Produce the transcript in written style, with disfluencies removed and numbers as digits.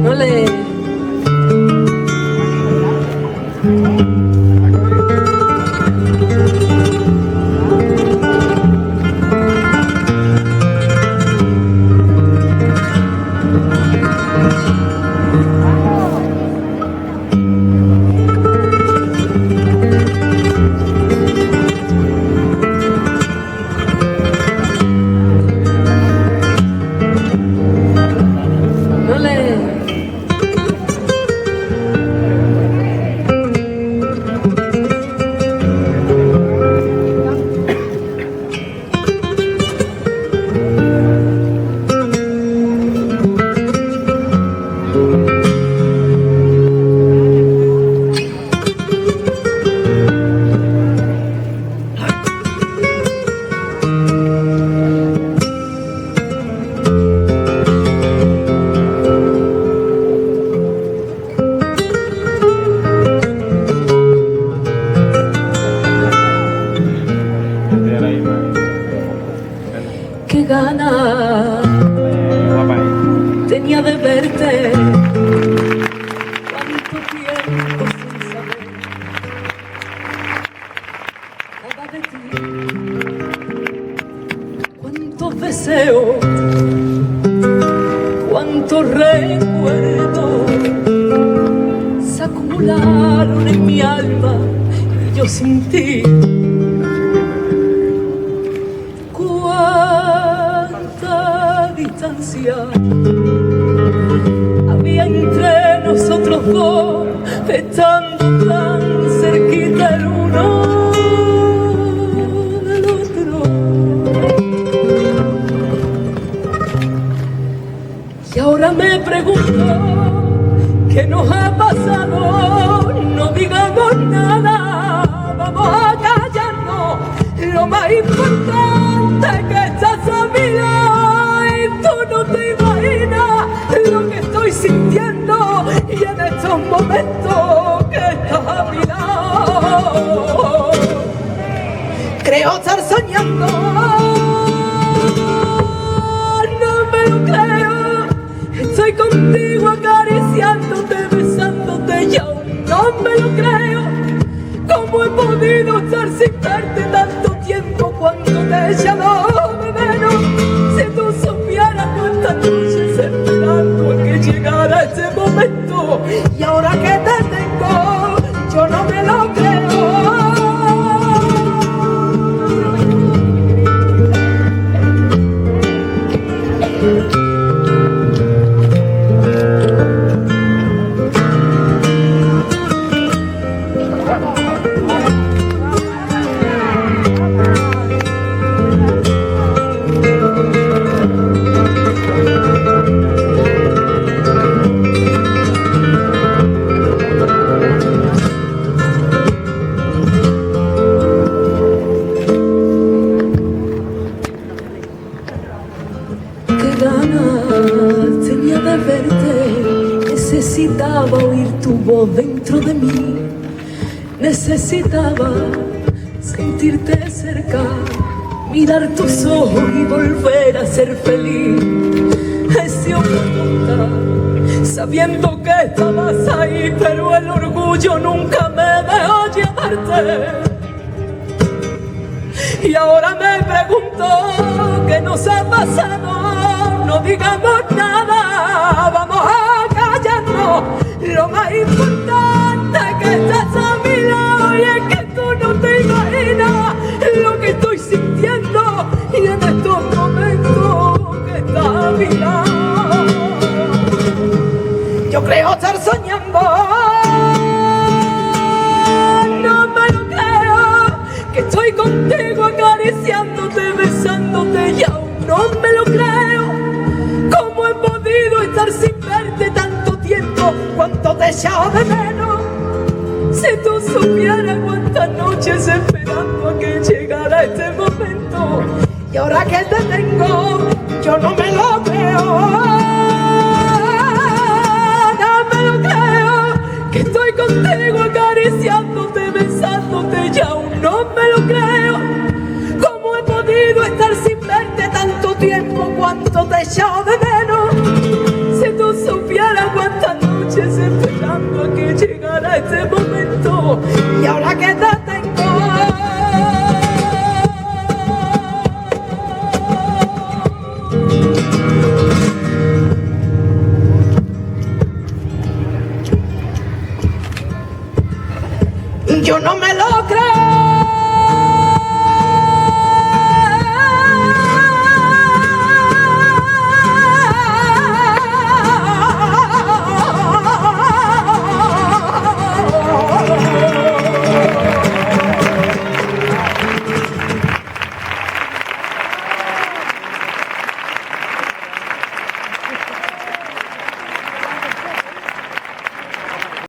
Ole. Qué ganas tenía de verte, cuánto tiempo sin saber nada de ti, cuántos deseos, cuántos recuerdos se acumularon en mi alma y yo sin ti. Había entre nosotros dos, estando tan cerquita el uno del otro. Y ahora me pregunto qué nos ha pasado. No digamos nada, vamos a callarnos. Lo más importante es que estás a mi lado. Tú no te imaginas lo que estoy sintiendo y en estos momentos que estás a mi lado. Creo estar soñando, no me lo creo. Estoy contigo acariciándote, besándote y aún no me lo creo. ¿Cómo he podido estar sin verte tanto tiempo cuando te he echado de menos? Si tú supieras cuántas noches esperando a que llegara ese momento, y ahora que te tengo, yo no me lo creo. Tenía de verte, necesitaba oír tu voz dentro de mí, necesitaba sentirte cerca, mirar tus ojos y volver a ser feliz. He sido tonta, sabiendo que estabas ahí, pero el orgullo nunca me dejó llevarte. Y ahora me pregunto qué nos ha pasado. No digamos nada, vamos a callarnos. Lo más importante es que estás a mi lado y es que tú no te imaginas lo que estoy sintiendo y en estos momentos que estás a mi lado. Yo creo estar soñando, no me lo creo, que estoy contigo acariciándote, besándote y aún no me lo creo. ¿Cómo he podido estar sin verte tanto tiempo? ¿Cuánto te he echado de menos? Si tú supieras cuántas noches esperando a que llegara este momento. Y ahora que te tengo, yo no me lo creo.